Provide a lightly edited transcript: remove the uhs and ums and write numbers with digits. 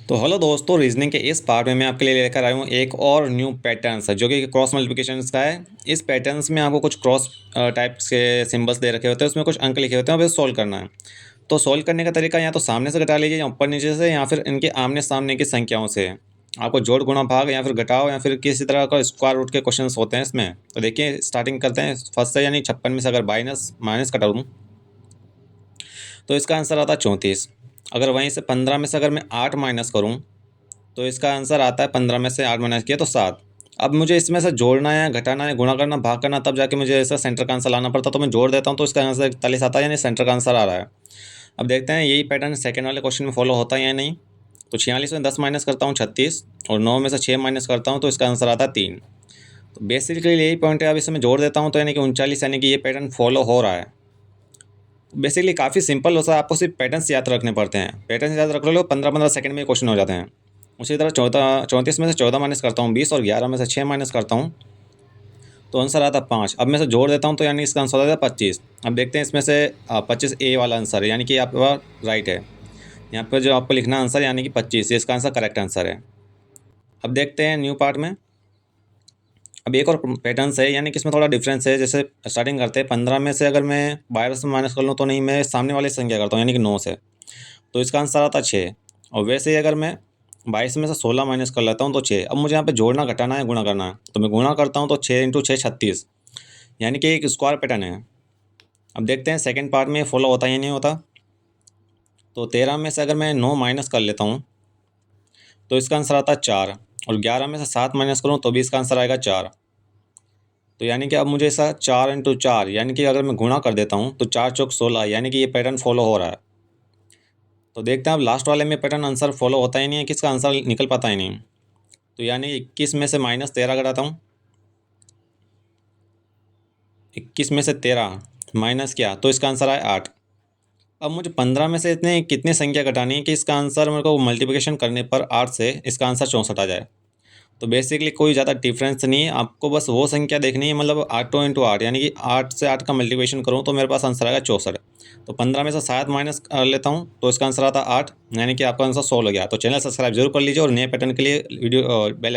तो हेलो दोस्तों, रीजनिंग के इस पार्ट में मैं आपके लिए लेकर आया हूँ एक और न्यू पैटर्न्स है जो कि क्रॉस मल्टीप्लिकेशंस का है। इस पैटर्न्स में आपको कुछ क्रॉस टाइप्स के सिंबल्स दे रखे होते हैं, उसमें कुछ अंक लिखे होते हैं और सॉल्व करना है। तो सॉल्व करने का तरीका या तो सामने से घटा लीजिए या ऊपर नीचे से, या फिर इनके आमने सामने की संख्याओं से आपको जोड़ गुणा भाग या फिर घटाओ या फिर किसी तरह का स्क्वायर रूट के क्वेश्चन होते हैं इसमें। तो देखिए स्टार्टिंग करते हैं फर्स्ट से, यानी 56 में से अगर माइनस घटा दूँ तो इसका आंसर आता है 34। अगर वहीं से 15 में से अगर मैं 8 माइनस करूँ तो इसका आंसर आता है 15 में से 8 माइनस किया तो 7। अब मुझे इसमें से जोड़ना है, घटाना है, गुणा करना, भाग करना, तब जाके मुझे ऐसा सेंटर का आंसर लाना पड़ता। तो मैं जोड़ देता हूँ तो इसका आंसर 41 आता है, यानी सेंटर का आंसर आ रहा है। अब देखते हैं यही पैटर्न सेकंड वाले क्वेश्चन में फॉलो होता है या नहीं। तो 46 में 10 माइनस करता हूँ 36, और 9 में से 6 माइनस करता हूँ तो इसका आंसर आता है 3। तो बेसिकली यही पॉइंट है। अब इसमें जोड़ देता हूँ तो यानी कि 39, यानी कि ये पैटर्न फॉलो हो रहा है। बेसिकली काफ़ी सिंपल होता है, आपको सिर्फ पैटर्न्स याद रखने पड़ते हैं। पैटर्न्स याद रख लो, 15-15 सेकंड में क्वेश्चन हो जाते हैं। उसी तरह 34 में से 14 माइनस करता हूँ 20, और 11 में से 6 माइनस करता हूँ तो आंसर आता है 5। अब मैं से जोड़ देता हूँ तो यानी इसका आंसर आता है 25। अब देखते हैं इसमें से 25 ए वाला आंसर है, यानी कि आपका राइट है। यहाँ पर जो आपको लिखना आंसर यानी कि 25, इसका आंसर करेक्ट आंसर है। अब देखते हैं न्यू पार्ट में। अब एक और पैटर्न्स है, यानी कि इसमें थोड़ा डिफरेंस है। जैसे स्टार्टिंग करते हैं 15 में से अगर मैं 12 से माइनस कर लूँ तो नहीं, मैं सामने वाली संख्या करता हूँ यानी कि 9 से, तो इसका आंसर आता है 6। और वैसे ही अगर मैं 22 में से 16 माइनस कर लेता हूँ तो 6। अब मुझे यहाँ पे जोड़ना, घटाना है, गुणा करना है, तो मैं गुणा करता हूँ तो 6 × 6 36, यानी कि एक स्क्वायर पैटर्न है। अब देखते हैं सेकंड पार्ट में फॉलो होता है या नहीं होता। तो 13 में से अगर मैं 9 माइनस कर लेता हूँ तो इसका आंसर आता है 4, और 11 में से 7 माइनस करूँ तो भी इसका आंसर आएगा 4। तो यानी कि अब मुझे ऐसा 4 × 4, यानी कि अगर मैं गुणा कर देता हूँ तो 4 चौक 16, यानी कि ये पैटर्न फॉलो हो रहा है। तो देखते हैं अब लास्ट वाले में पैटर्न आंसर फॉलो होता ही नहीं है, किसका आंसर निकल पाता ही नहीं। तो यानी 21 में से माइनस 13 घटाता हूँ, 21 में से 13 माइनस किया तो इसका आंसर आया 8। अब मुझे 15 में से इतने कितनी संख्या घटानी है कि इसका आंसर मेरे को मल्टीप्लिकेशन करने पर 8 से इसका आंसर 64 आ जाए। तो बेसिकली कोई ज़्यादा डिफरेंस नहीं है, आपको बस वो संख्या देखनी है, मतलब 8 × 8, यानी कि 8 से 8 का मल्टीप्लिकेशन करूँ तो मेरे पास आंसर आएगा 64। तो 15 में से 7 माइनस कर लेता हूँ तो इसका आंसर आता है 8, यानी कि आपका आंसर 16 हो गया। तो चैनल सब्सक्राइब जरूर कर लीजिए और नए पैटर्न के लिए वीडियो बेल